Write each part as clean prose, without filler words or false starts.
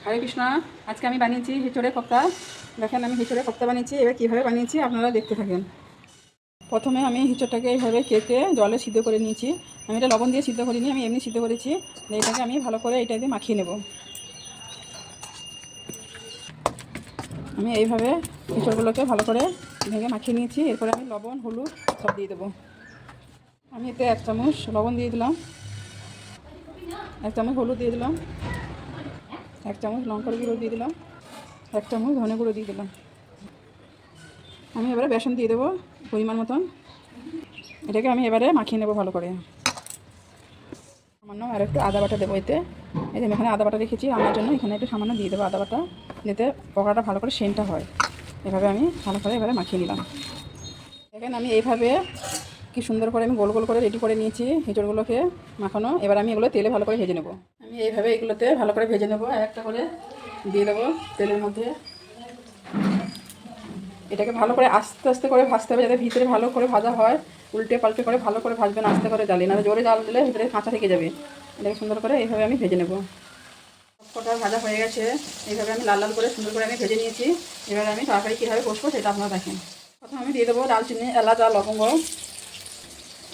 হরে কৃষ্ণ। আজকে আমি বানিয়েছি হিচড়ের কোপ্তা। দেখেন আমি হিচড়ের কোপ্তা বানিয়েছি। এবার কীভাবে বানিয়েছি আপনারা দেখতে থাকেন। প্রথমে আমি হিচড়টাকে এইভাবে কেটে জলে সিদ্ধ করে নিয়েছি। আমি এটা লবণ দিয়ে সিদ্ধ করিনি, আমি এমনি সিদ্ধ করেছি। এটাকে আমি ভালো করে এটা দিয়ে মাখিয়ে নেব। আমি এইভাবে হিচড়গুলোকে ভালো করে ভেঙে মাখিয়ে নিয়েছি। এরপরে আমি লবণ হলুদ সব দিয়ে দেবো। আমি এতে 1 চামচ লবণ দিয়ে দিলাম, 1 চামচ হলুদ দিয়ে দিলাম, 1 চামচ লঙ্কার গুঁড়ো দিয়ে দিলাম, 1 চামচ ধনে গুঁড়ো দিয়ে দিলাম। আমি এবারে বেসন দিয়ে দেবো পরিমাণ মতন। এটাকে আমি এবারে মাখিয়ে নেব ভালো করে। সামান্য আর একটু আদা বাটা দেবো এতে। এই যে আমি এখানে আদা বাটা রেখেছি রান্নার জন্য, এখানে একটু সামান্য দিয়ে দেবো আদা বাটা, যাতে পকোড়াটা ভালো করে সেন্টটা হয়। এভাবে আমি ভালো করে এবারে মাখিয়ে নিলাম। দেখেন আমি এইভাবে কি সুন্দর করে আমি গোল গোল করে রেডি করে নিয়েছি হিঁচড়গুলোকে মাখানো। এবার আমি এগুলো তেলে ভালো করে ভেজে নেব। আমি এইভাবে এগুলোতে ভালো করে ভেজে নেবো। একটা করে দিয়ে দেবো তেলের মধ্যে। এটাকে ভালো করে আস্তে আস্তে করে ভাজতে হবে, যাতে ভিতরে ভালো করে ভাজা হয়। উল্টে পাল্টে করে ভালো করে ভাজবেন, আস্তে করে জ্বালিয়ে, না জোরে জাল দিলে ভিতরে কাঁচা থেকে যাবে। এটাকে সুন্দর করে এইভাবে আমি ভেজে নেব। সবকটা ভাজা হয়ে গেছে। এইভাবে আমি লাল লাল করে সুন্দর করে আমি ভেজে নিয়েছি। এবারে আমি তরকারি কীভাবে কষবো সেটা আপনারা দেখেন। প্রথমে আমি দিয়ে দেবো দারচিনি, এলাচ আর লবঙ্গ।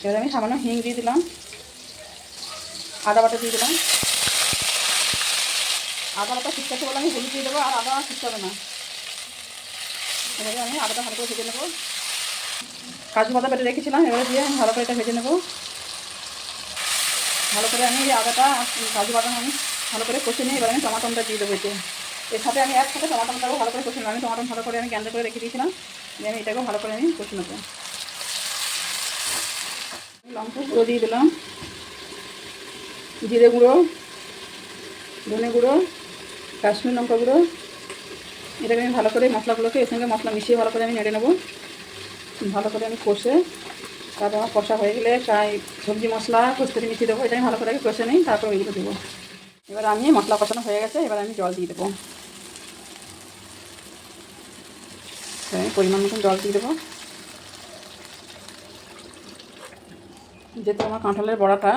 এবারে আমি সামান্য হিং দিয়ে দিলাম, আদা বাটা দিয়ে দিলাম। আদা বাটা ঠিকঠাক বলে আমি হলুদ দিয়ে দেবো, আর আদা ঠিক হবে না। এবারে আমি আদাটা ভালো করে ভেজে নেবো। কাজু বাদাম বেটে রেখেছিলাম, এবারে দিয়ে আমি ভালো করে এটা ভেজে নেবো। ভালো করে আমি এই আদাটা কাজু বাদাম আমি ভালো করে কষে নিয়ে এবার আমি টমাটোটা দিয়ে দেবো এতে। এর সাথে আমি একসাথে টমাটোটাও ভালো করে কষে নেবো। আমি টমাটো ভালো করে আমি গ্যান্ডার করে রেখে দিয়েছিলাম, দিয়ে আমি এটাকেও ভালো করে আমি কষে নেবো। লঙ্কা গুঁড়ো দিয়ে দিলাম, জিরে গুঁড়ো, ধনে গুঁড়ো, কাশ্মীর লঙ্কা গুঁড়ো। এটাকে আমি ভালো করে মশলাগুলোকে এর সঙ্গে মশলা মিশিয়ে ভালো করে আমি নেড়ে নেবো। ভালো করে আমি কষে, তারপর আমার কষা হয়ে গেলে চাই সবজি মশলা কষতে মিশিয়ে দেবো। এটা আমি ভালো করে কষে নিই, তারপর ওইগুলো দেবো। এবার আমি মশলা কষানো হয়ে গেছে, এবার আমি জল দিয়ে দেবো। আমি পরিমাণ মতন জল দিয়ে দেবো। যেহেতু আমার কাঁঠালের বড়াটা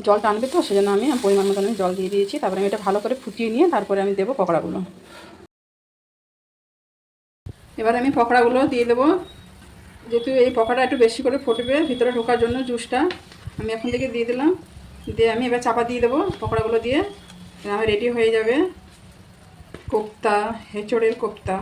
জল টানবে, তো সেজন্য আমি পরিমাণ মতন আমি জল দিয়ে দিয়েছি। তারপরে আমি এটা ভালো করে ফুটিয়ে নিয়ে তারপরে আমি দেবো পকোড়াগুলো। এবার আমি পকোড়াগুলো দিয়ে দেবো। যেহেতু এই পকোড়া একটু বেশি করে ফুটবে ভিতরে ঢোকার জন্য জুসটা, আমি এখন থেকে দিয়ে দিলাম। দিয়ে আমি এবার চাপা দিয়ে দেবো পকোড়াগুলো দিয়ে। আমার রেডি হয়ে যাবে কোপ্তা, হেঁচড়ের কোপ্তা।